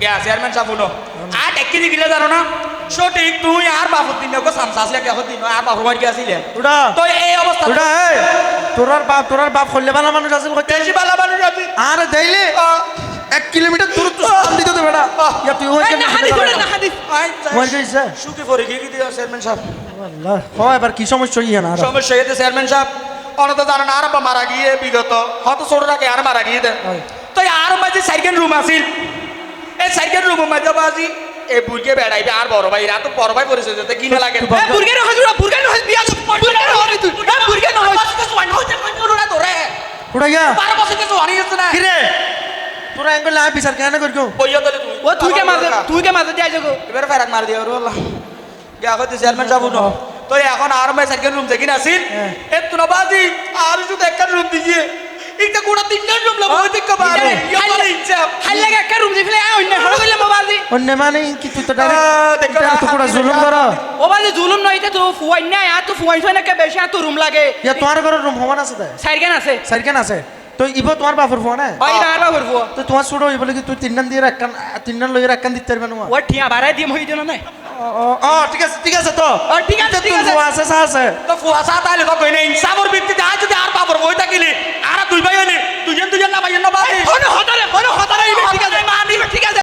ইয়া chairman সাহেব শুনো আর এক কেজি গিলে জানো না সঠিক তুই আর বাপুর দিন সামসা আসলে কে দিন আর বাপুর বাড়ি আসিলে ওটা তো এই অবস্থা ওটা এই তোরার বাপ হইলে ভালো মানুষ আছে কইতে বেশি ভালো মানুষ আছে আর দেইলে 1 কিলোমিটার দূর তো সাম দিতে দে বেটা ইয়া তুই হই কেন না হাদিস মর গইছে সুখী পরে গিয়ে দিও চেয়ারম্যান সাহেব আল্লাহ হয় এবার কি সমস্যা ইয়া না সমস্যা হয়েছে চেয়ারম্যান সাহেব অনত জানো না আর মারা গিয়ে বিগত হত ছোটটাকে আর মারা গিয়ে দেন তো আর মাঝে সাইকেল রুম আছিল এই সাইকেল রুম মাঝে বাজি এই বুড়কে বেড়াইবে আর বড় ভাই রাত বড় ভাই পরিচয় দিতে কি না লাগে বুরগে ন হজুরা বুরগে ন হজ বিয়া বুরগে ন হজ তুই বুরগে ন হজ ধরে ওটা ইয়া 12 বছর কিছু আনি যাচ্ছে না কি রে তোরা এঙ্গল না বিচার কেন করিও বইয়া দলে তুই ও তুই কে মাঝে যাই যাগো এবারে ফেরাক মার দিও আল্লাহ গিয়া কইতে চেয়ারম্যান সাহেব নো তো এখন আর মাই সাইকেল রুম থেকে আসিল এত না বাজি আর শুধু একটা রুম দিয়ে একটা গোটা তিনটা রুম লাগবে ওই দিকে বারে ইয়া বলে ইচ্ছা হাল লাগে একটা রুম দিলে আ অন্য হড় গেলে মোবাইল অন্য মানে কি তুই তো ডাইরেক্ট তো পুরো জুলুম কর ও বাজে জুলুম নইতে তো ফুয়াই না আর তো ফুয়াই না কে বেশি আর তো রুম লাগে ইয়া তোমার ঘরের রুম হমান আছে তাই সাইরগান আছে সাইকেন আছে তো ইবো তোমার বাপর ফোন না ওই না আর করব তো তোমার ছোট হই বলে কি তুই তিনজন দিয়ে একখান তিনজন লইয়ের একখান দিতে পারবে না ও ঠিয়া বাড়াই দিম হই দিন না ও ঠিক আছে তো ঠিক আছে আছে আছে তো ফুয়াশা তাইলে তো কইনে ইনসাফের ভিত্তিতে আজ যদি আর বাবর বই থাকিলি আর দুই ভাই হইলি দুজন দুজন না ভাই না